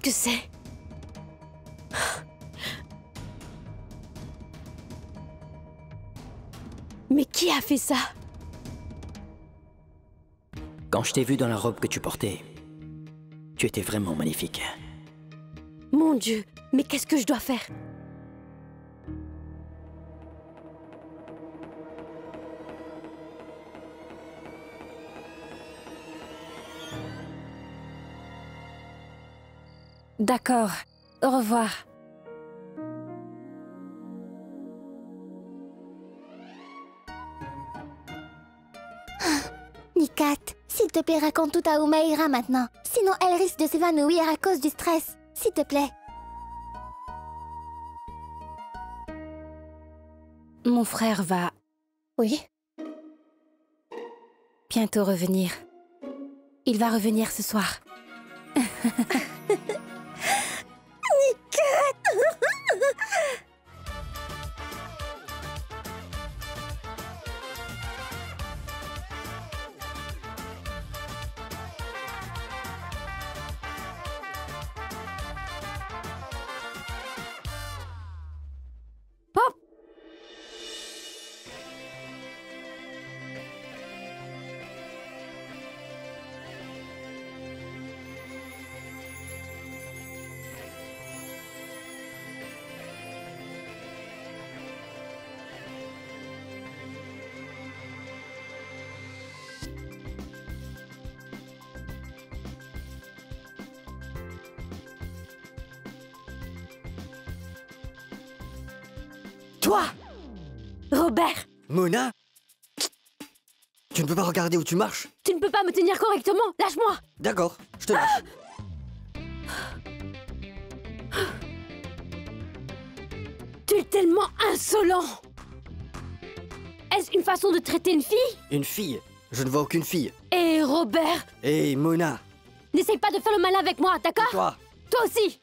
Qu'est-ce que c'est? Mais qui a fait ça? Quand je t'ai vu dans la robe que tu portais, tu étais vraiment magnifique. Mon Dieu, mais qu'est-ce que je dois faire? D'accord. Au revoir. Nikat, s'il te plaît, raconte tout à Umaira maintenant. Sinon, elle risque de s'évanouir à cause du stress. S'il te plaît. Mon frère va... Oui? bientôt revenir. Il va revenir ce soir. Pop! Toi! Robert! Mona? Tu ne peux pas regarder où tu marches? Tu ne peux pas me tenir correctement! Lâche-moi! D'accord, je te lâche. Tu es tellement insolent! Est-ce une façon de traiter une fille? Une fille? Je ne vois aucune fille. Et Robert! Hé, Mona! N'essaye pas de faire le malin avec moi, d'accord? Toi! Toi aussi!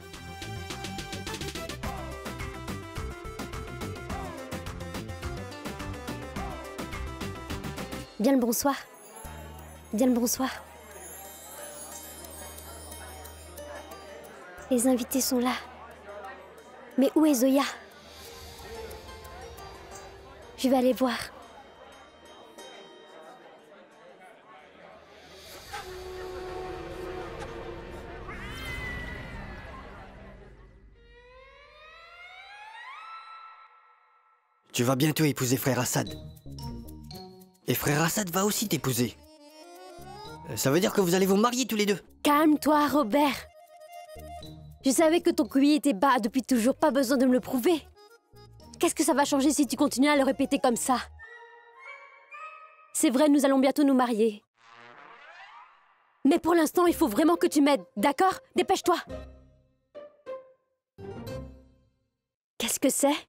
Bien le bonsoir. Bien le bonsoir. Les invités sont là. Mais où est Zoya? Je vais aller voir. Tu vas bientôt épouser frère Assad. Et frère Assad va aussi t'épouser. Ça veut dire que vous allez vous marier tous les deux. Calme-toi, Robert. Je savais que ton QI était bas depuis toujours, pas besoin de me le prouver. Qu'est-ce que ça va changer si tu continues à le répéter comme ça? C'est vrai, nous allons bientôt nous marier. Mais pour l'instant, il faut vraiment que tu m'aides, d'accord? Dépêche-toi. Qu'est-ce que c'est?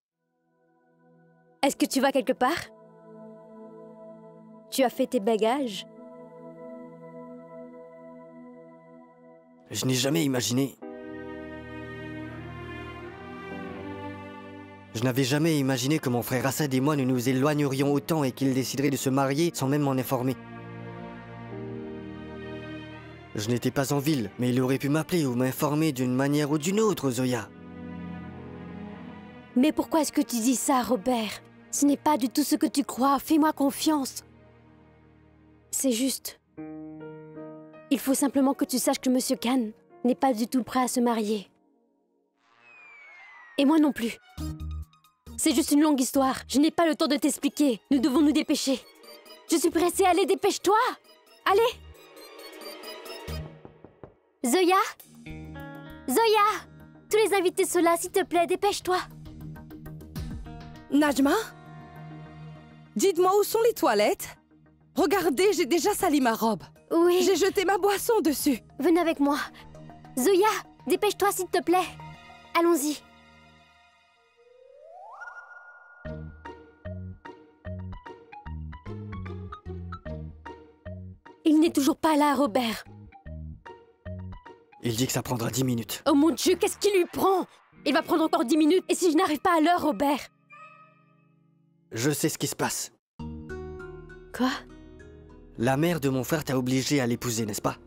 Est-ce que tu vas quelque part? Tu as fait tes bagages? Je n'ai jamais imaginé... Je n'avais jamais imaginé que mon frère Assad et moi nous nous éloignerions autant et qu'il déciderait de se marier sans même m'en informer. Je n'étais pas en ville, mais il aurait pu m'appeler ou m'informer d'une manière ou d'une autre, Zoya. Mais pourquoi est-ce que tu dis ça, Robert? Ce n'est pas du tout ce que tu crois, fais-moi confiance. C'est juste... Il faut simplement que tu saches que Monsieur Khan n'est pas du tout prêt à se marier. Et moi non plus. C'est juste une longue histoire. Je n'ai pas le temps de t'expliquer. Nous devons nous dépêcher. Je suis pressée. Allez, dépêche-toi. Allez. Zoya? Zoya! Tous les invités sont là, s'il te plaît, dépêche-toi. Najma? Dites-moi où sont les toilettes? Regardez, j'ai déjà sali ma robe. Oui. J'ai jeté ma boisson dessus. Venez avec moi. Zoya, dépêche-toi, s'il te plaît. Allons-y. Il n'est toujours pas là, Robert. Il dit que ça prendra 10 minutes. Oh mon Dieu, qu'est-ce qui lui prend? Il va prendre encore 10 minutes. Et si je n'arrive pas à l'heure, Robert? Je sais ce qui se passe. Quoi? La mère de mon frère t'a obligé à l'épouser, n'est-ce pas?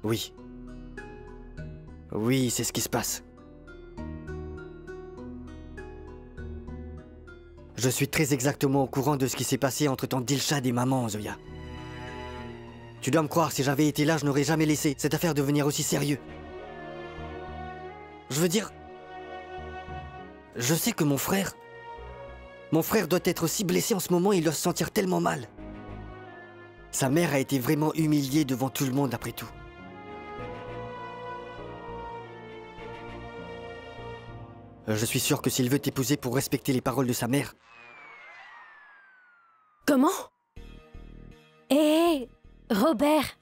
Oui. Oui, c'est ce qui se passe. Je suis très exactement au courant de ce qui s'est passé entre ton Dilshad et maman, Zoya. Tu dois me croire, si j'avais été là, je n'aurais jamais laissé cette affaire devenir aussi sérieux. Je veux dire... Je sais que mon frère doit être aussi blessé en ce moment et il doit se sentir tellement mal. Sa mère a été vraiment humiliée devant tout le monde après tout. Je suis sûr que s'il veut t'épouser pour respecter les paroles de sa mère... Comment? Hé, Robert!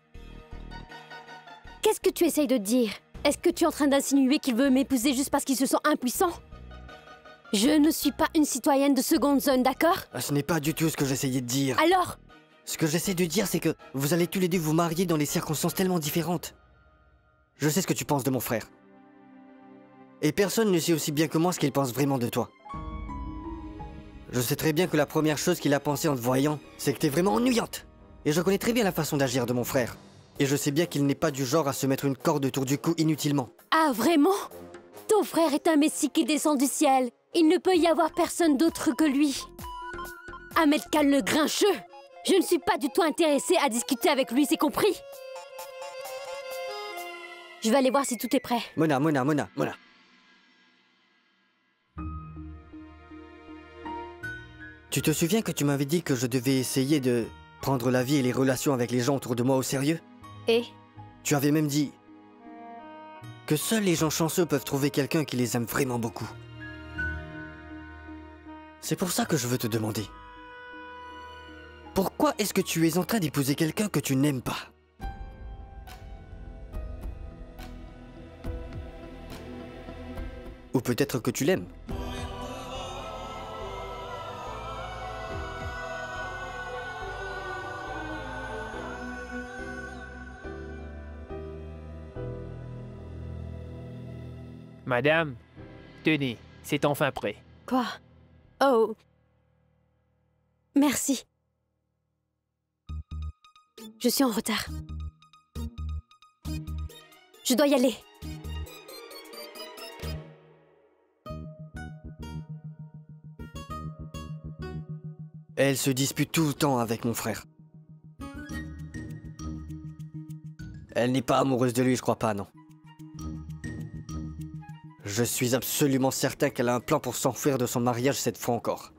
Qu'est-ce que tu essayes de dire? Est-ce que tu es en train d'insinuer qu'il veut m'épouser juste parce qu'il se sent impuissant? Je ne suis pas une citoyenne de seconde zone, d'accord? Ce n'est pas du tout ce que j'essayais de dire. Alors? Ce que j'essaie de dire, c'est que vous allez tous les deux vous marier dans des circonstances tellement différentes. Je sais ce que tu penses de mon frère. Et personne ne sait aussi bien que moi ce qu'il pense vraiment de toi. Je sais très bien que la première chose qu'il a pensé en te voyant, c'est que t'es vraiment ennuyante. Et je connais très bien la façon d'agir de mon frère. Et je sais bien qu'il n'est pas du genre à se mettre une corde autour du cou inutilement. Ah, vraiment? Ton frère est un messie qui descend du ciel. Il ne peut y avoir personne d'autre que lui. Ahmed Khan le grincheux. Je ne suis pas du tout intéressée à discuter avec lui, c'est compris? Je vais aller voir si tout est prêt. Mona. Tu te souviens que tu m'avais dit que je devais essayer de prendre la vie et les relations avec les gens autour de moi au sérieux? Et? Tu avais même dit que seuls les gens chanceux peuvent trouver quelqu'un qui les aime vraiment beaucoup. C'est pour ça que je veux te demander. Pourquoi est-ce que tu es en train d'épouser quelqu'un que tu n'aimes pas? Ou peut-être que tu l'aimes. Madame, tenez, c'est enfin prêt. Quoi? Oh. Merci. Je suis en retard. Je dois y aller. Elle se dispute tout le temps avec mon frère. Elle n'est pas amoureuse de lui, je crois pas, non. Je suis absolument certain qu'elle a un plan pour s'enfuir de son mariage cette fois encore.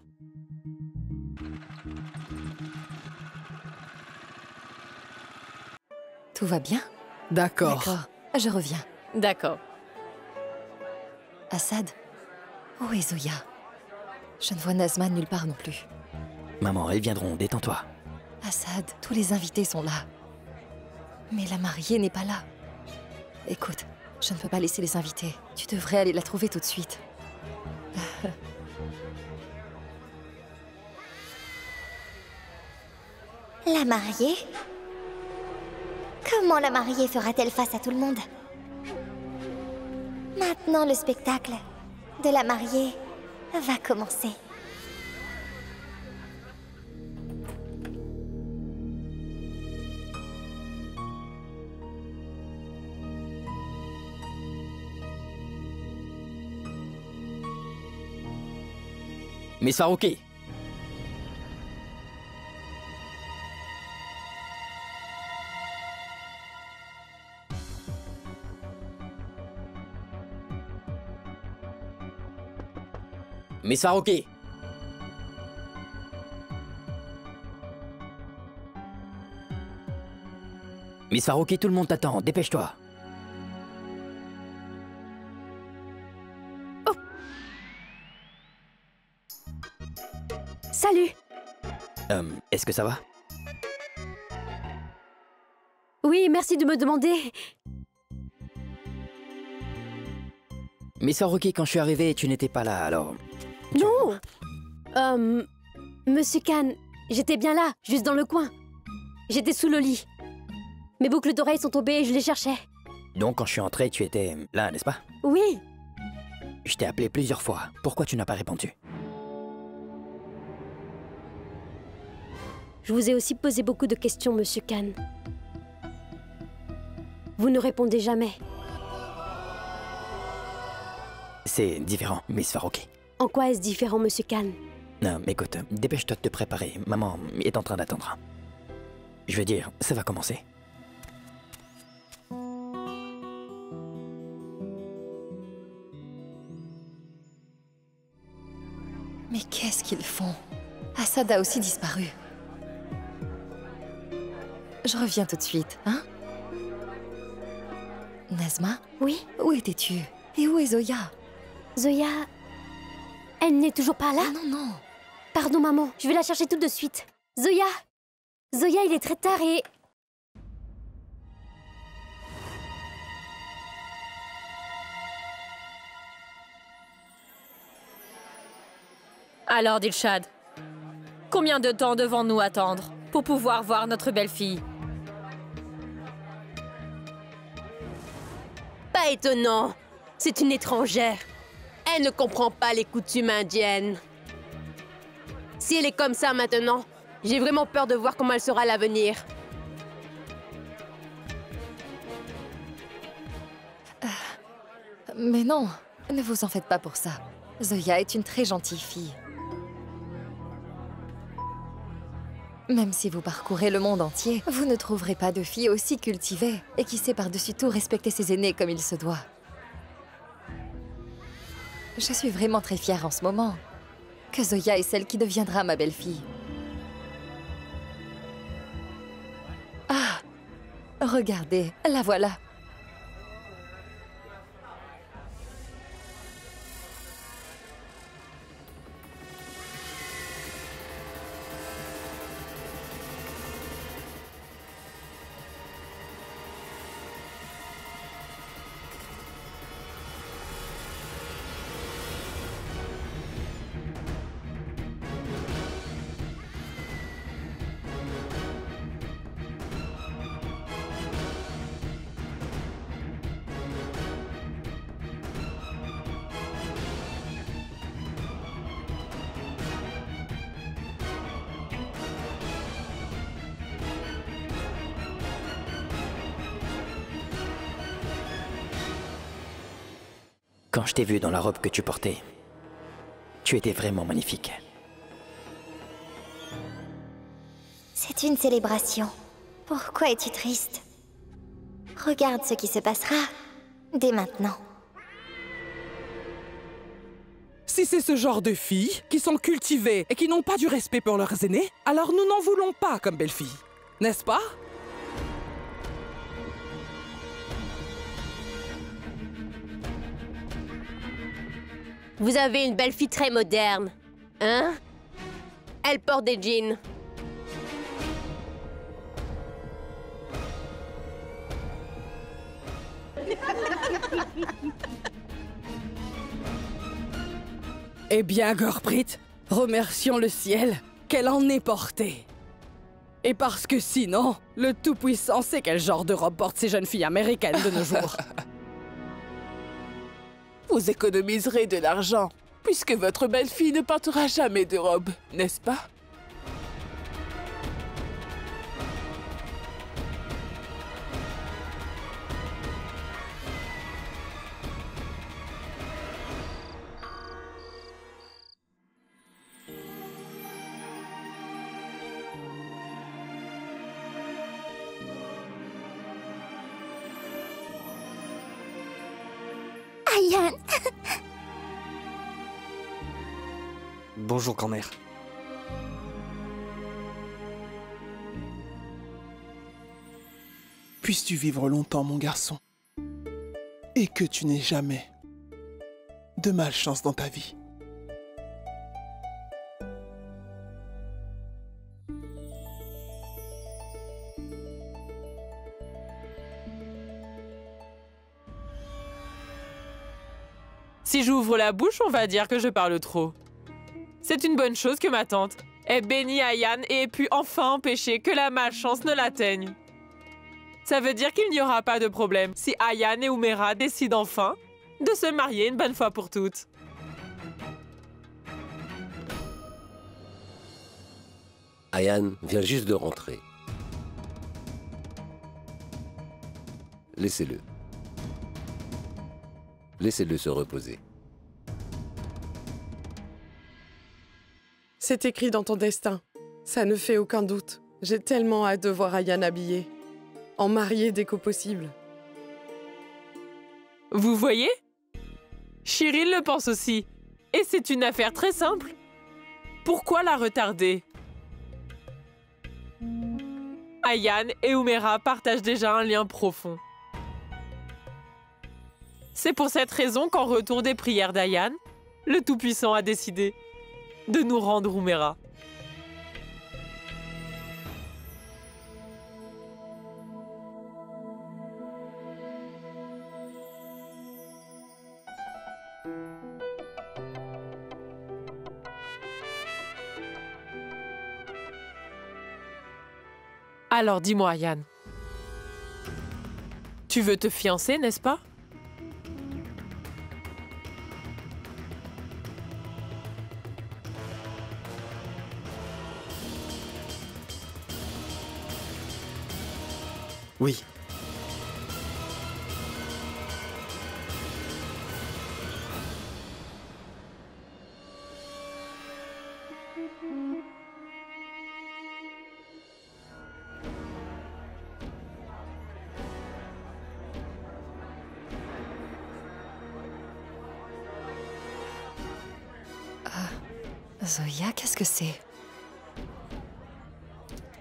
Tout va bien? D'accord. D'accord, je reviens. D'accord. Assad? Où est Zoya? Je ne vois Nazman nulle part non plus. Maman, elles viendront, détends-toi. Assad, tous les invités sont là. Mais la mariée n'est pas là. Écoute, je ne peux pas laisser les invités. Tu devrais aller la trouver tout de suite. La mariée? Comment la mariée fera-t-elle face à tout le monde? Maintenant, le spectacle de la mariée va commencer. Miss Farouki! Miss Farouki! Miss Farouki, tout le monde t'attend, dépêche-toi. Salut! Est-ce que ça va? Oui, merci de me demander. Miss Farouki, quand je suis arrivé, tu n'étais pas là, alors... Non! Monsieur Khan, j'étais bien là, juste dans le coin. J'étais sous le lit. Mes boucles d'oreilles sont tombées et je les cherchais. Donc, quand je suis entré, tu étais là, n'est-ce pas? Oui! Je t'ai appelé plusieurs fois. Pourquoi tu n'as pas répondu? Je vous ai aussi posé beaucoup de questions, Monsieur Khan. Vous ne répondez jamais. C'est différent, Miss Farouki. En quoi est-ce différent, Monsieur Khan? Non, écoute, dépêche-toi de te préparer. Maman est en train d'attendre. Je veux dire, ça va commencer. Mais qu'est-ce qu'ils font? Assad a aussi disparu. Je reviens tout de suite, hein? Nazma? Oui? Où étais-tu? Et où est Zoya? Zoya... Elle n'est toujours pas là? Ah non, non. Pardon, maman, je vais la chercher tout de suite. Zoya! Zoya, il est très tard et... Alors, Dilshad, combien de temps devons-nous attendre pour pouvoir voir notre belle-fille? Pas étonnant. C'est une étrangère. Elle ne comprend pas les coutumes indiennes. Si elle est comme ça maintenant, j'ai vraiment peur de voir comment elle sera à l'avenir. Mais non, ne vous en faites pas pour ça. Zoya est une très gentille fille. Même si vous parcourez le monde entier, vous ne trouverez pas de fille aussi cultivée et qui sait par-dessus tout respecter ses aînés comme il se doit. Je suis vraiment très fière en ce moment que Zoya est celle qui deviendra ma belle-fille. Ah! Regardez, la voilà. Quand je t'ai vu dans la robe que tu portais, tu étais vraiment magnifique. C'est une célébration. Pourquoi es-tu triste? Regarde ce qui se passera dès maintenant. Si c'est ce genre de filles qui sont cultivées et qui n'ont pas du respect pour leurs aînés, alors nous n'en voulons pas comme belle-fille. N'est-ce pas? Vous avez une belle-fille très moderne. Hein? Elle porte des jeans. Eh bien, Gorprit, remercions le ciel qu'elle en ait porté. Et parce que sinon, le Tout-Puissant sait quel genre de robe portent ces jeunes filles américaines de nos jours. Vous économiserez de l'argent, puisque votre belle-fille ne portera jamais de robe, n'est-ce pas? Ayan! Bonjour, grand-mère. Puisses-tu vivre longtemps, mon garçon, et que tu n'aies jamais de malchance dans ta vie. Si j'ouvre la bouche, on va dire que je parle trop. C'est une bonne chose que ma tante ait béni Ayan et ait pu enfin empêcher que la malchance ne l'atteigne. Ça veut dire qu'il n'y aura pas de problème si Ayan et Umera décident enfin de se marier une bonne fois pour toutes. Ayan vient juste de rentrer. Laissez-le. Laissez-le se reposer. C'est écrit dans ton destin. Ça ne fait aucun doute. J'ai tellement hâte de voir Ayan habillée. En mariée dès qu'au possible. Vous voyez? Shireen le pense aussi. Et c'est une affaire très simple. Pourquoi la retarder? Ayan et Umera partagent déjà un lien profond. C'est pour cette raison qu'en retour des prières d'Ayan, le Tout-Puissant a décidé de nous rendre Umera. Alors dis-moi, Ayan. Tu veux te fiancer, n'est-ce pas? Oui. Zoya, qu'est-ce que c'est?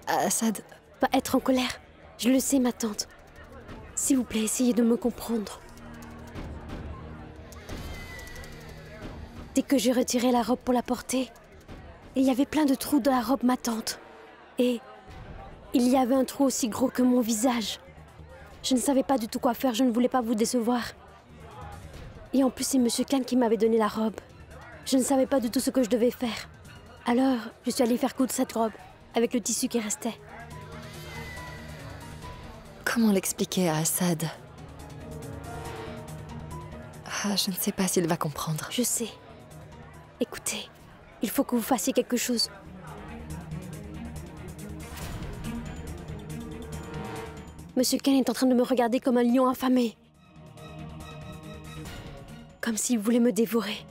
Assad... Pas être en colère. Je le sais, ma tante. S'il vous plaît, essayez de me comprendre. Dès que j'ai retiré la robe pour la porter, il y avait plein de trous dans la robe, ma tante. Et il y avait un trou aussi gros que mon visage. Je ne savais pas du tout quoi faire, je ne voulais pas vous décevoir. Et en plus, c'est Monsieur Khan qui m'avait donné la robe. Je ne savais pas du tout ce que je devais faire. Alors, je suis allée faire coudre cette robe, avec le tissu qui restait. Comment l'expliquer à Assad? Je ne sais pas s'il va comprendre. Je sais. Écoutez, il faut que vous fassiez quelque chose. Monsieur Khan est en train de me regarder comme un lion affamé. Comme s'il voulait me dévorer.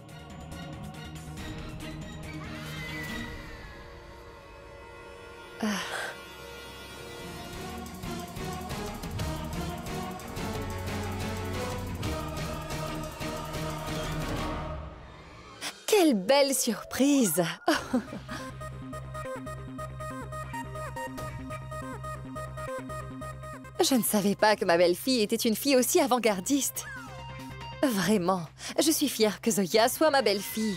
Quelle belle surprise! Je ne savais pas que ma belle-fille était une fille aussi avant-gardiste. Vraiment, je suis fière que Zoya soit ma belle-fille.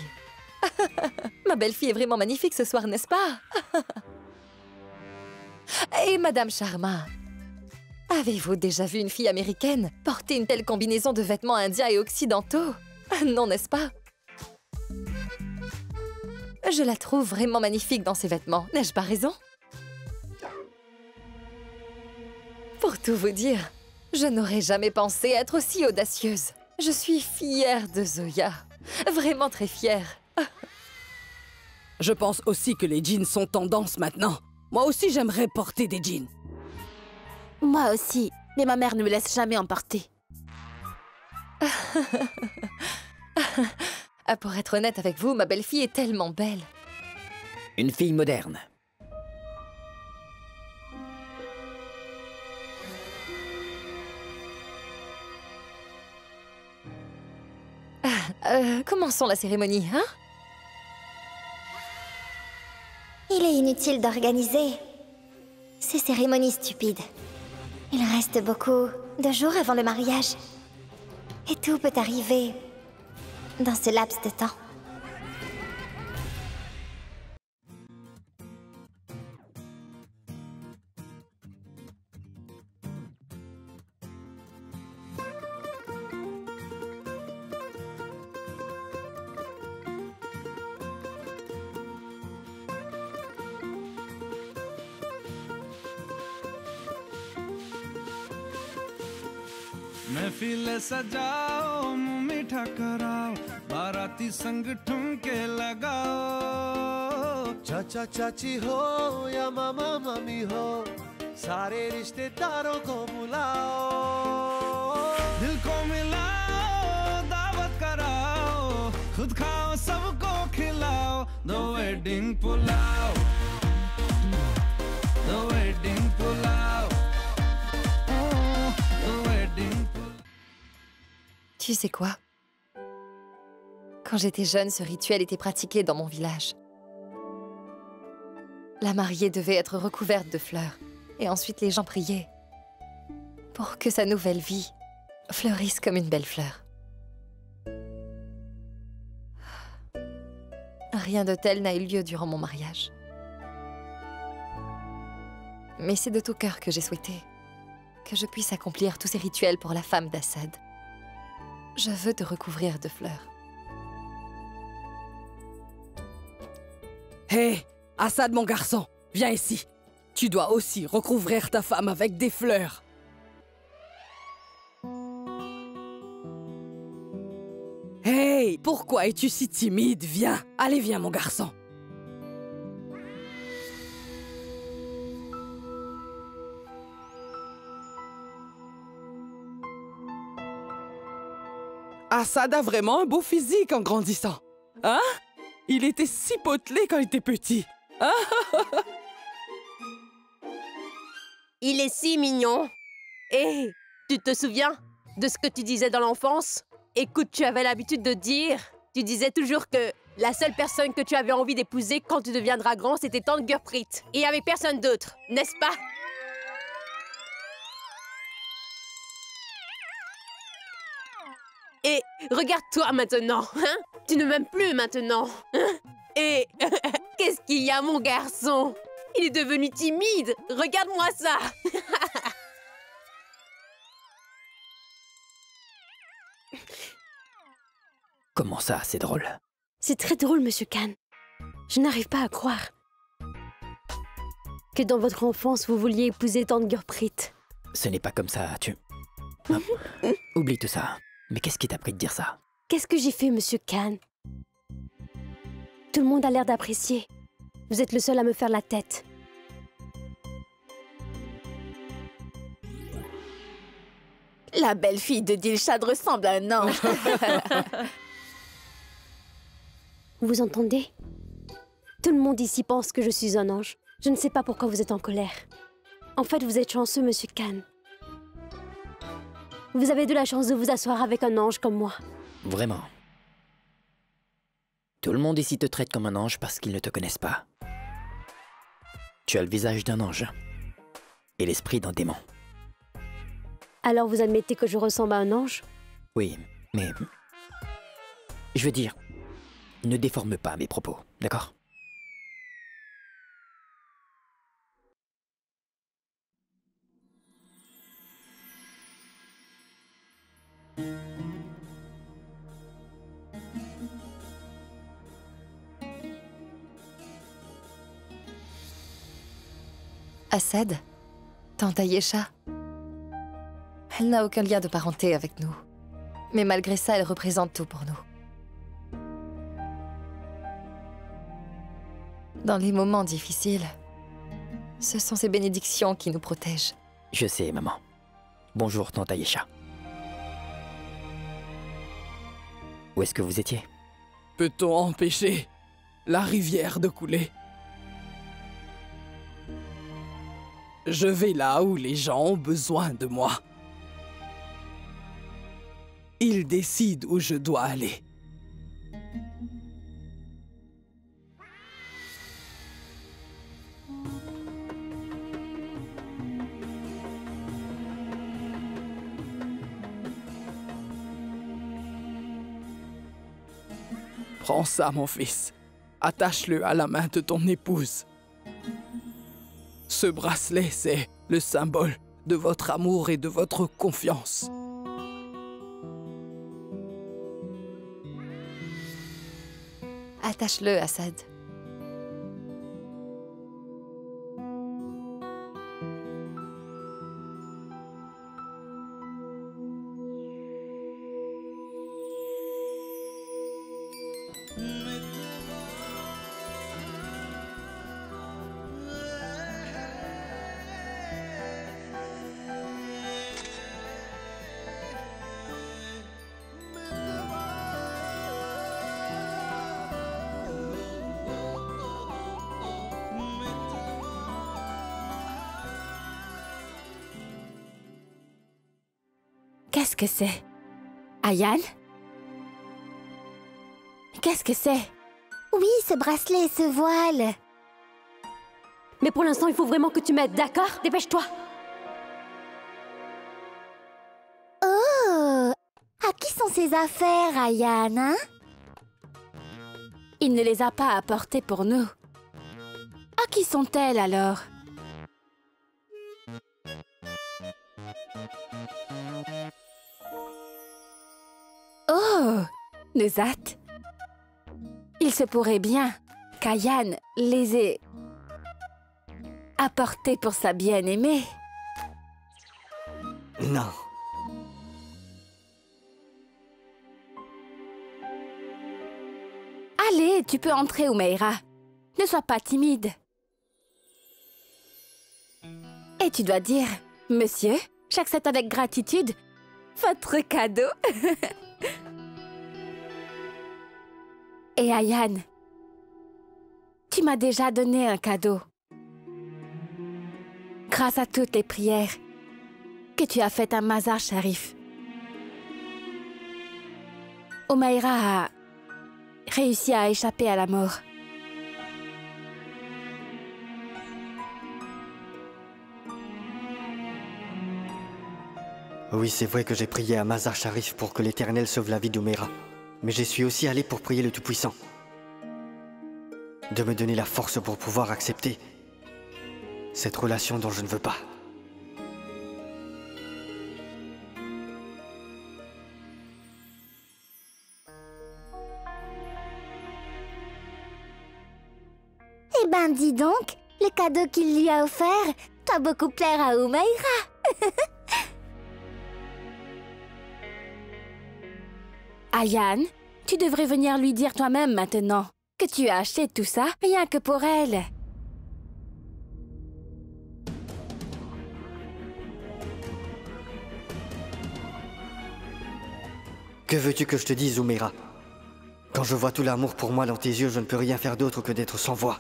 Ma belle-fille est vraiment magnifique ce soir, n'est-ce pas? Et Madame Sharma, avez-vous déjà vu une fille américaine porter une telle combinaison de vêtements indiens et occidentaux? Non, n'est-ce pas? Je la trouve vraiment magnifique dans ses vêtements, n'ai-je pas raison? Pour tout vous dire, je n'aurais jamais pensé être aussi audacieuse. Je suis fière de Zoya, vraiment très fière. Je pense aussi que les jeans sont tendance maintenant. Moi aussi, j'aimerais porter des jeans. Moi aussi, mais ma mère ne me laisse jamais en porter. Pour être honnête avec vous, ma belle-fille est tellement belle. Une fille moderne. Commençons la cérémonie, hein? Il est inutile d'organiser ces cérémonies stupides. Il reste beaucoup de jours avant le mariage. Et tout peut arriver dans ce laps de temps. महफिल सजाओ मुंह मीठा कराओ बाराती संग ठुमके लगाओ चाचा चाची हो या मामा मामी हो सारे रिश्तेदारों को बुलाओ दिल को मिलाओ दावत कराओ खुद खाओ सबको खिलाओ The wedding pulao. The wedding pulao. Oh, the wedding pulao. Tu sais quoi? Quand j'étais jeune, ce rituel était pratiqué dans mon village. La mariée devait être recouverte de fleurs, et ensuite les gens priaient pour que sa nouvelle vie fleurisse comme une belle fleur. Rien de tel n'a eu lieu durant mon mariage. Mais c'est de tout cœur que j'ai souhaité que je puisse accomplir tous ces rituels pour la femme d'Assad. Je veux te recouvrir de fleurs. Hé, Assad, mon garçon, viens ici. Tu dois aussi recouvrir ta femme avec des fleurs. Hey, pourquoi es-tu si timide? Viens, allez, viens, mon garçon. Assad a vraiment un beau physique en grandissant. Hein? Il était si potelé quand il était petit. Ah, Il est si mignon. Et tu te souviens de ce que tu disais dans l'enfance? Écoute, tu avais l'habitude de dire, tu disais toujours que la seule personne que tu avais envie d'épouser quand tu deviendras grand, c'était Tante Gurprit. Et il n'y avait personne d'autre, n'est-ce pas? Et regarde-toi maintenant, hein? Tu ne m'aimes plus maintenant, hein? Et qu'est-ce qu'il y a, mon garçon? Il est devenu timide. Regarde-moi ça. Comment ça, c'est drôle? C'est très drôle, Monsieur Khan. Je n'arrive pas à croire que dans votre enfance, vous vouliez épouser Tante Gurprit. Ce n'est pas comme ça, tu... Ah, oublie tout ça. Mais qu'est-ce qui t'a pris de dire ça? Qu'est-ce que j'ai fait, Monsieur Khan? Tout le monde a l'air d'apprécier. Vous êtes le seul à me faire la tête. La belle-fille de Dilshad ressemble à un ange. Vous entendez? Tout le monde ici pense que je suis un ange. Je ne sais pas pourquoi vous êtes en colère. En fait, vous êtes chanceux, Monsieur Khan. Vous avez de la chance de vous asseoir avec un ange comme moi. Vraiment. Tout le monde ici te traite comme un ange parce qu'ils ne te connaissent pas. Tu as le visage d'un ange et l'esprit d'un démon. Alors vous admettez que je ressemble à un ange? Oui, mais... Je veux dire, ne déforme pas mes propos, d'accord? Assad, tante Ayesha, elle n'a aucun lien de parenté avec nous. Mais malgré ça, elle représente tout pour nous. Dans les moments difficiles, ce sont ces bénédictions qui nous protègent. Je sais, maman. Bonjour, tante Ayesha. Où est-ce que vous étiez? Peut-on empêcher la rivière de couler? Je vais là où les gens ont besoin de moi. Ils décident où je dois aller. Prends ça, mon fils. Attache-le à la main de ton épouse. Ce bracelet, c'est le symbole de votre amour et de votre confiance. Attache-le, Assad. Qu'est-ce que c'est? Ayan? Qu'est-ce que c'est? Oui, ce bracelet et ce voile. Mais pour l'instant, il faut vraiment que tu m'aides, d'accord? Dépêche-toi. Oh! À qui sont ces affaires, Ayan, hein? Il ne les a pas apportées pour nous. À qui sont-elles alors? Oh! Nezat. Il se pourrait bien qu'Ayan les ait apportées pour sa bien-aimée. Non. Allez, tu peux entrer, Umeira. Ne sois pas timide. Et tu dois dire, monsieur, j'accepte avec gratitude votre cadeau. Et Ayan, tu m'as déjà donné un cadeau. Grâce à toutes les prières que tu as faites à Mazar Sharif. Umeira a réussi à échapper à la mort. Oui, c'est vrai que j'ai prié à Mazar Sharif pour que l'Éternel sauve la vie d'Umeira. Mais j'y suis aussi allé pour prier le Tout-Puissant. De me donner la force pour pouvoir accepter cette relation dont je ne veux pas. Eh ben, dis donc, le cadeau qu'il lui a offert doit beaucoup plaire à Umeira. Ayan, tu devrais venir lui dire toi-même maintenant que tu as acheté tout ça rien que pour elle. Que veux-tu que je te dise, Umeira? Quand je vois tout l'amour pour moi dans tes yeux, je ne peux rien faire d'autre que d'être sans voix.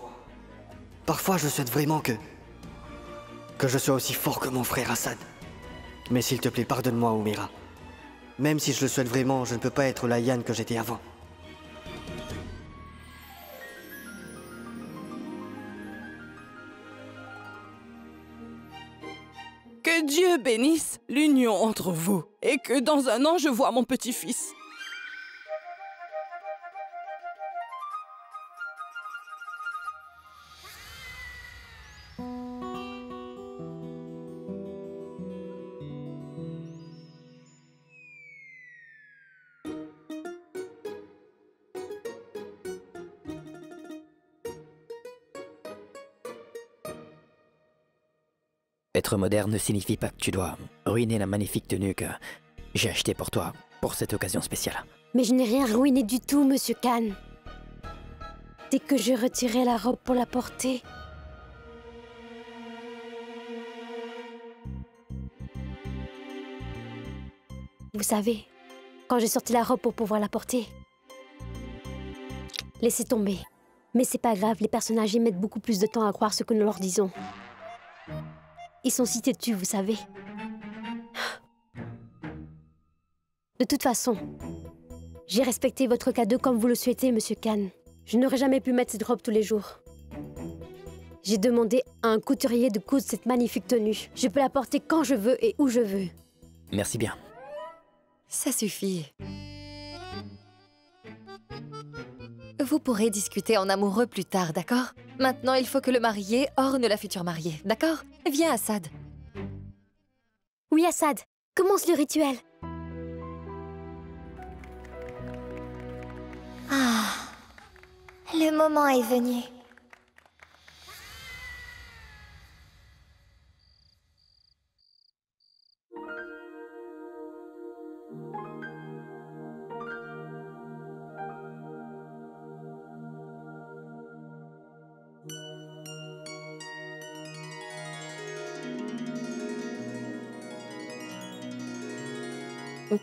Parfois, je souhaite vraiment que je sois aussi fort que mon frère Assad. Mais s'il te plaît, pardonne-moi, Umeira. Même si je le souhaite vraiment, je ne peux pas être la Ayan que j'étais avant. Que Dieu bénisse l'union entre vous et que dans un an, je vois mon petit-fils. Être moderne ne signifie pas que tu dois ruiner la magnifique tenue que j'ai achetée pour toi, pour cette occasion spéciale. Mais je n'ai rien ruiné du tout, Monsieur Khan. Dès que je retirais la robe pour la porter... Vous savez, quand j'ai sorti la robe pour pouvoir la porter... Laissez tomber. Mais c'est pas grave, les personnages y mettent beaucoup plus de temps à croire ce que nous leur disons. Ils sont si têtus, vous savez. De toute façon, j'ai respecté votre cadeau comme vous le souhaitez, Monsieur Khan. Je n'aurais jamais pu mettre cette robe tous les jours. J'ai demandé à un couturier de coudre cette magnifique tenue. Je peux la porter quand je veux et où je veux. Merci bien. Ça suffit. Vous pourrez discuter en amoureux plus tard, d'accord? Maintenant, il faut que le marié orne la future mariée, d'accord? Viens, Assad. Oui, Assad. Commence le rituel. Ah, le moment est venu.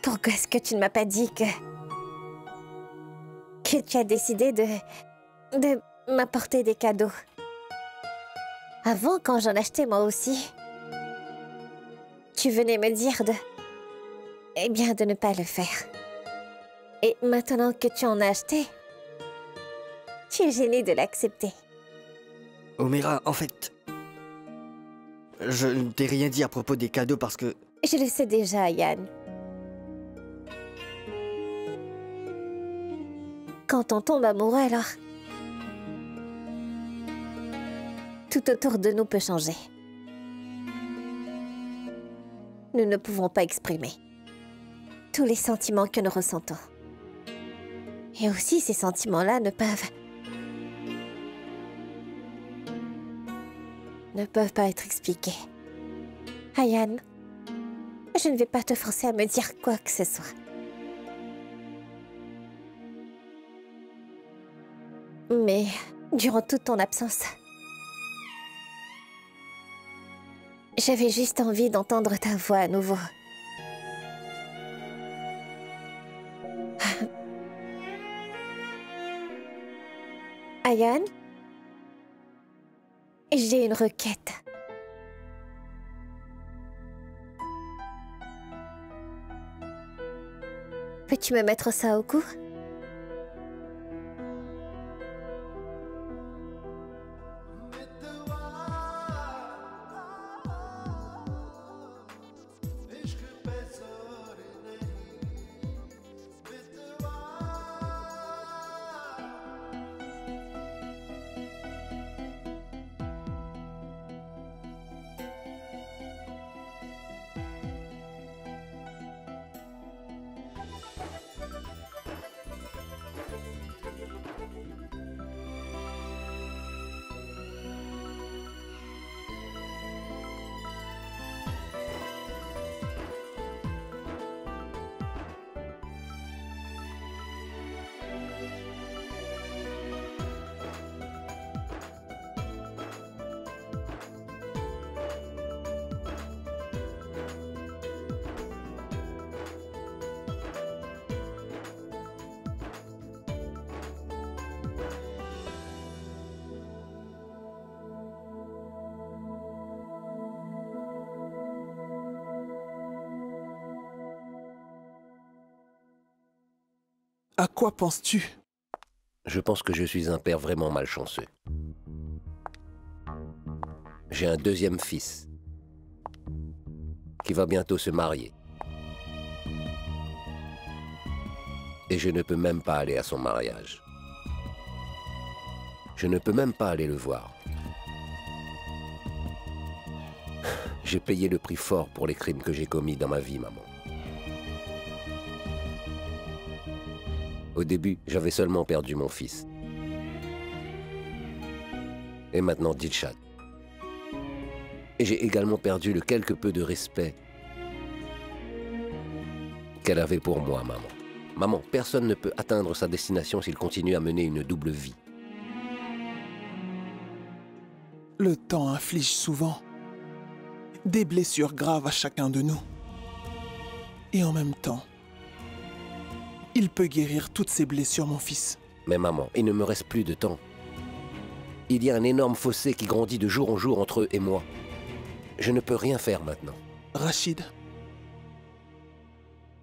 Pourquoi est-ce que tu ne m'as pas dit que tu as décidé de m'apporter des cadeaux? Avant, quand j'en achetais moi aussi, tu venais me dire Eh bien, de ne pas le faire. Et maintenant que tu en as acheté, tu es gêné de l'accepter. Omera, en fait... Je ne t'ai rien dit à propos des cadeaux parce que... Je le sais déjà, Yann. Quand on tombe amoureux, alors... tout autour de nous peut changer. Nous ne pouvons pas exprimer tous les sentiments que nous ressentons. Et aussi, ces sentiments-là ne peuvent pas être expliqués. Ayane, je ne vais pas te forcer à me dire quoi que ce soit. Mais durant toute ton absence, j'avais juste envie d'entendre ta voix à nouveau. Ayane, j'ai une requête. Peux-tu me mettre ça au cou? À quoi penses-tu? Je pense que je suis un père vraiment malchanceux. J'ai un deuxième fils qui va bientôt se marier. Et je ne peux même pas aller à son mariage. Je ne peux même pas aller le voir. J'ai payé le prix fort pour les crimes que j'ai commis dans ma vie, maman. Au début, j'avais seulement perdu mon fils. Et maintenant, Dilshad. Et j'ai également perdu le quelque peu de respect qu'elle avait pour moi, maman. Maman, personne ne peut atteindre sa destination s'il continue à mener une double vie. Le temps inflige souvent des blessures graves à chacun de nous. Et en même temps, il peut guérir toutes ces blessures, mon fils. Mais maman, il ne me reste plus de temps. Il y a un énorme fossé qui grandit de jour en jour entre eux et moi. Je ne peux rien faire maintenant. Rachid,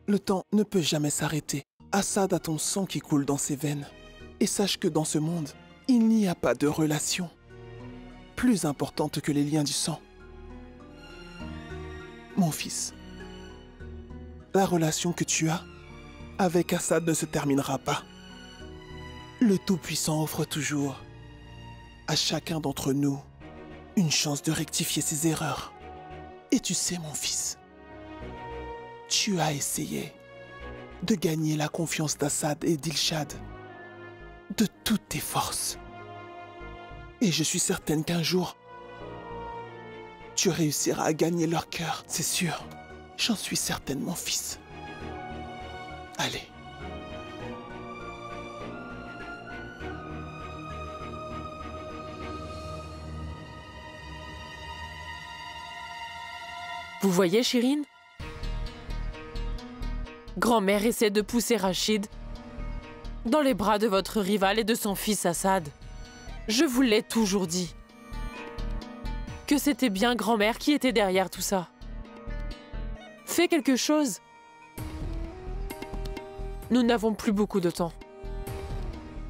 le temps ne peut jamais s'arrêter. Assad a ton sang qui coule dans ses veines. Et sache que dans ce monde, il n'y a pas de relation plus importante que les liens du sang. Mon fils, la relation que tu as avec Assad ne se terminera pas. Le Tout-Puissant offre toujours à chacun d'entre nous une chance de rectifier ses erreurs. Et tu sais, mon fils, tu as essayé de gagner la confiance d'Assad et d'Ilshad de toutes tes forces. Et je suis certaine qu'un jour, tu réussiras à gagner leur cœur, c'est sûr. J'en suis certaine, mon fils. Allez. Vous voyez, Shirin? Grand-mère essaie de pousser Rachid dans les bras de votre rival et de son fils Assad. Je vous l'ai toujours dit. Que c'était bien grand-mère qui était derrière tout ça. Fais quelque chose. Nous n'avons plus beaucoup de temps.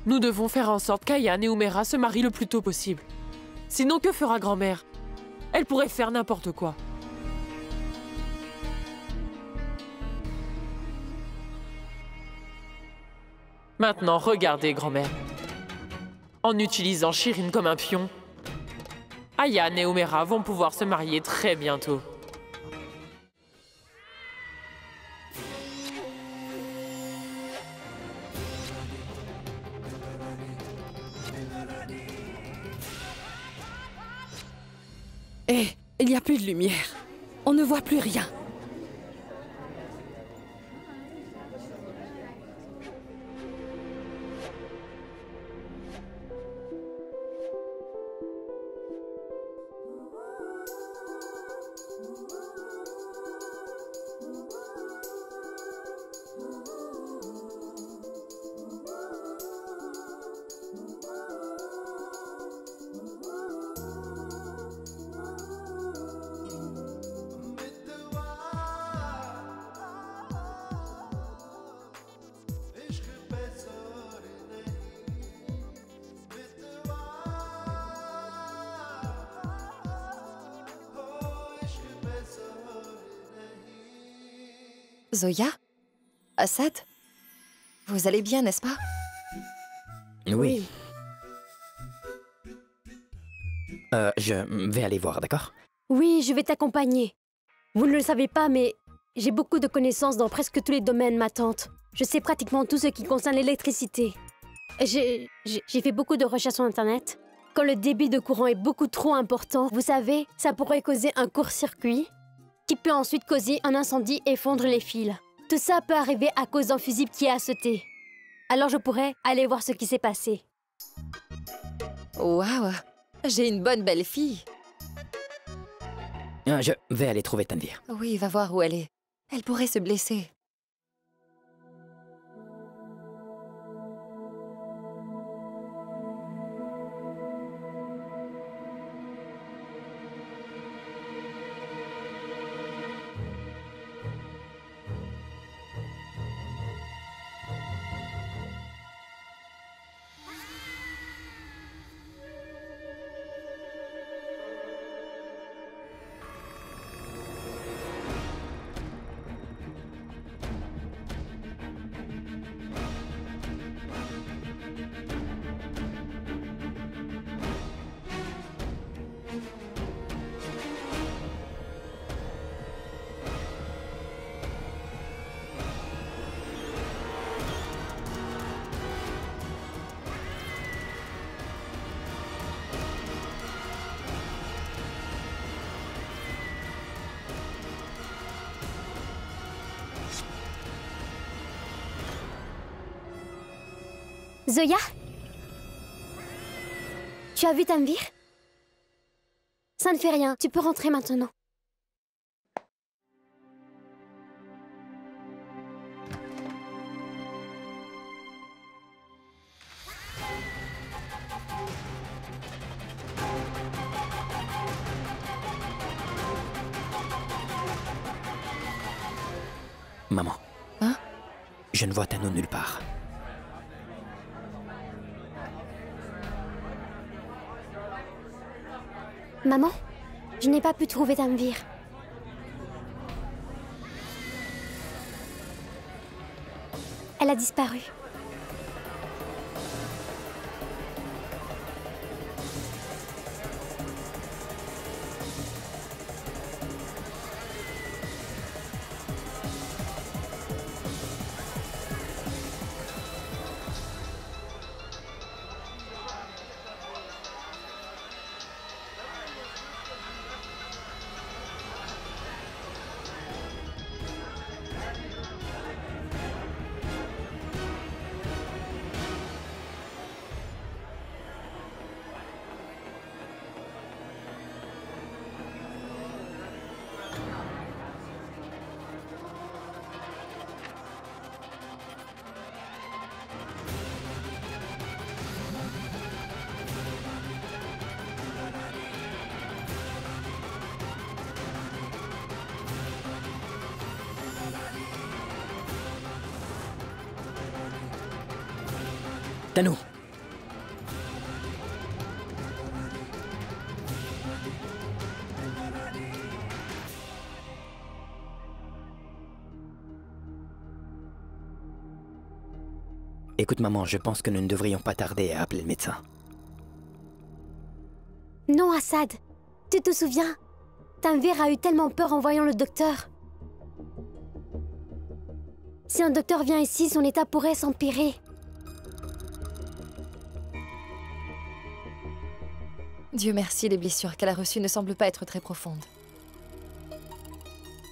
Nous devons faire en sorte qu'Ayan et Umera se marient le plus tôt possible. Sinon, que fera grand-mère? Elle pourrait faire n'importe quoi. Maintenant, regardez, grand-mère. En utilisant Shirin comme un pion, Ayan et Umera vont pouvoir se marier très bientôt. Hé, il n'y a plus de lumière. On ne voit plus rien. Zoya? Assad? Vous allez bien, n'est-ce pas? Oui. Je vais aller voir, d'accord? Oui, je vais t'accompagner. Vous ne le savez pas, mais j'ai beaucoup de connaissances dans presque tous les domaines, ma tante. Je sais pratiquement tout ce qui concerne l'électricité. J'ai fait beaucoup de recherches sur Internet. Quand le débit de courant est beaucoup trop important, vous savez, ça pourrait causer un court-circuit qui peut ensuite causer un incendie et fondre les fils. Tout ça peut arriver à cause d'un fusible qui a sauté. Alors je pourrais aller voir ce qui s'est passé. Waouh! J'ai une bonne belle-fille. Je vais aller trouver Tanvir. Oui, va voir où elle est. Elle pourrait se blesser. Zoya? Tu as vu Tanvir? Ça ne fait rien, tu peux rentrer maintenant. Maman. Hein? Je ne vois Tano nulle part. Maman, je n'ai pas pu trouver Tanvir. Elle a disparu. Tanou. Écoute maman, je pense que nous ne devrions pas tarder à appeler le médecin. Non, Assad. Tu te souviens? Tanvir a eu tellement peur en voyant le docteur. Si un docteur vient ici, son état pourrait s'empirer. Dieu merci, les blessures qu'elle a reçues ne semblent pas être très profondes.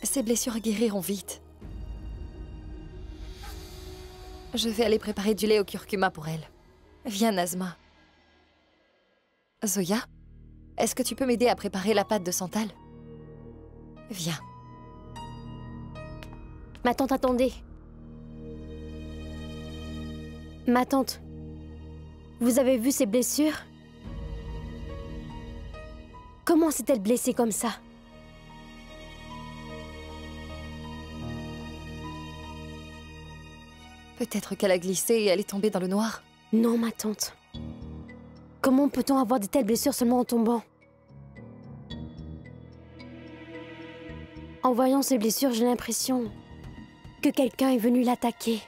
Ces blessures guériront vite. Je vais aller préparer du lait au curcuma pour elle. Viens, Nazma. Zoya, est-ce que tu peux m'aider à préparer la pâte de santal? Viens. Ma tante, attendez. Ma tante, vous avez vu ses blessures? Comment s'est-elle blessée comme ça? Peut-être qu'elle a glissé et elle est tombée dans le noir. Non, ma tante. Comment peut-on avoir de telles blessures seulement en tombant? En voyant ces blessures, j'ai l'impression que quelqu'un est venu l'attaquer.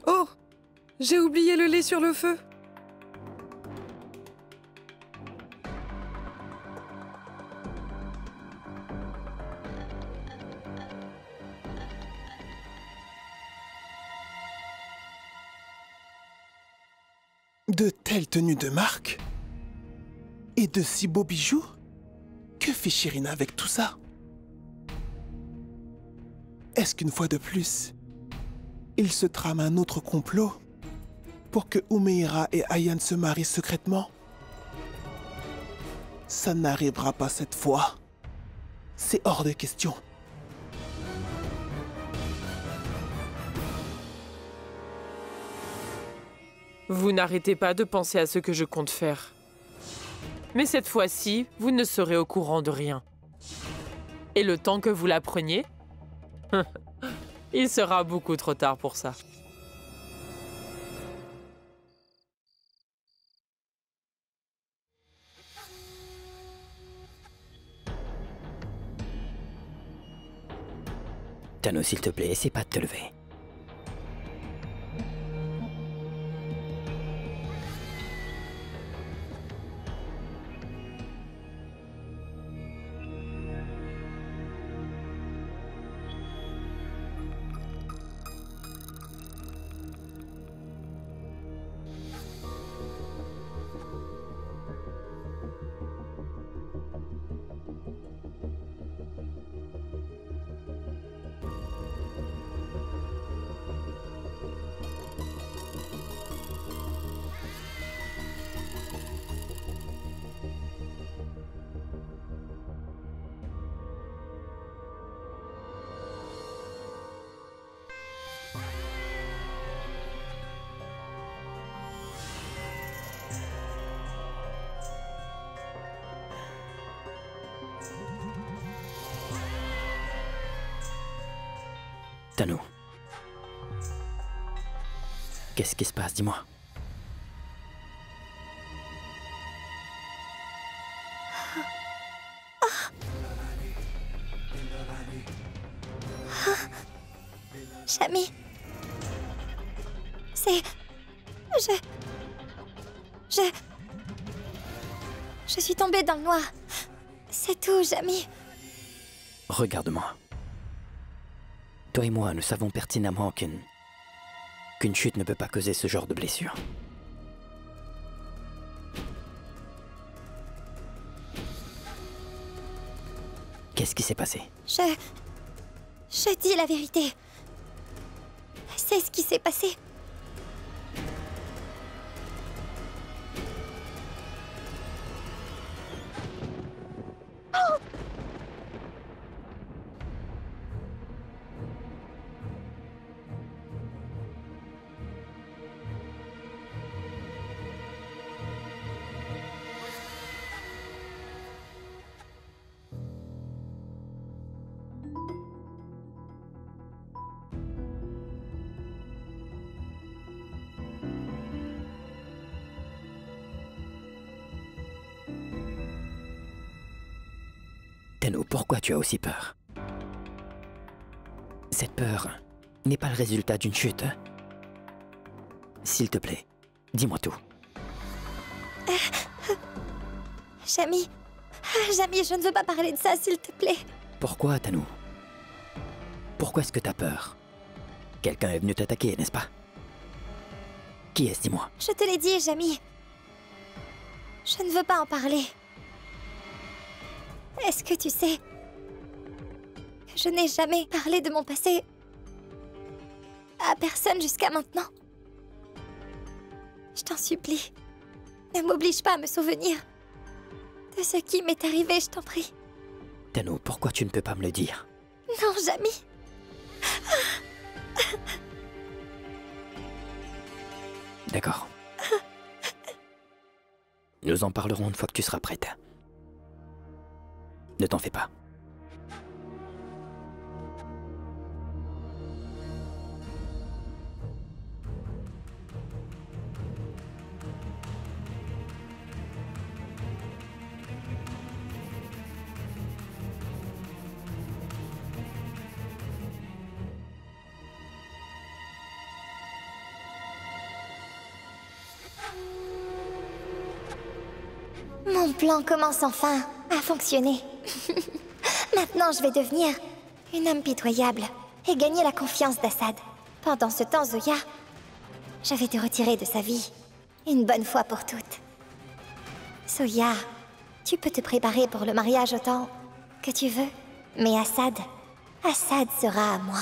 Oh! J'ai oublié le lait sur le feu. De telles tenues de marque? Et de si beaux bijoux? Que fait Shirina avec tout ça? Est-ce qu'une fois de plus, il se trame un autre complot pour que Umeira et Ayane se marient secrètement? Ça n'arrivera pas cette fois. C'est hors de question. Vous n'arrêtez pas de penser à ce que je compte faire. Mais cette fois-ci, vous ne serez au courant de rien. Et le temps que vous l'appreniez, il sera beaucoup trop tard pour ça. Tano, s'il te plaît, essaie pas de te lever. Tano. Qu'est-ce qui se passe, dis-moi. Chami. C'est... Je suis tombée dans le noir. C'est tout, Chami. Regarde-moi. Toi et moi, nous savons pertinemment qu'une chute ne peut pas causer ce genre de blessure. Qu'est-ce qui s'est passé? Je dis la vérité. C'est ce qui s'est passé. Tenno, pourquoi tu as aussi peur? Cette peur n'est pas le résultat d'une chute. S'il te plaît, dis-moi tout. Jamy, Jamy, je ne veux pas parler de ça, s'il te plaît. Pourquoi, Tenno? Pourquoi est-ce que t'as peur? Quelqu'un est venu t'attaquer, n'est-ce pas? Qui est-ce, dis-moi? Je te l'ai dit, Jamy. Je ne veux pas en parler. Est-ce que tu sais que je n'ai jamais parlé de mon passé à personne jusqu'à maintenant? Je t'en supplie, ne m'oblige pas à me souvenir de ce qui m'est arrivé, je t'en prie. Tenno, pourquoi tu ne peux pas me le dire? Non, Jamy. D'accord. Nous en parlerons une fois que tu seras prête. Ne t'en fais pas. Mon plan commence enfin à fonctionner. Maintenant, je vais devenir une impitoyable et gagner la confiance d'Assad. Pendant ce temps, Zoya, je vais te retirer de sa vie, une bonne fois pour toutes. Zoya, tu peux te préparer pour le mariage autant que tu veux, mais Assad sera à moi.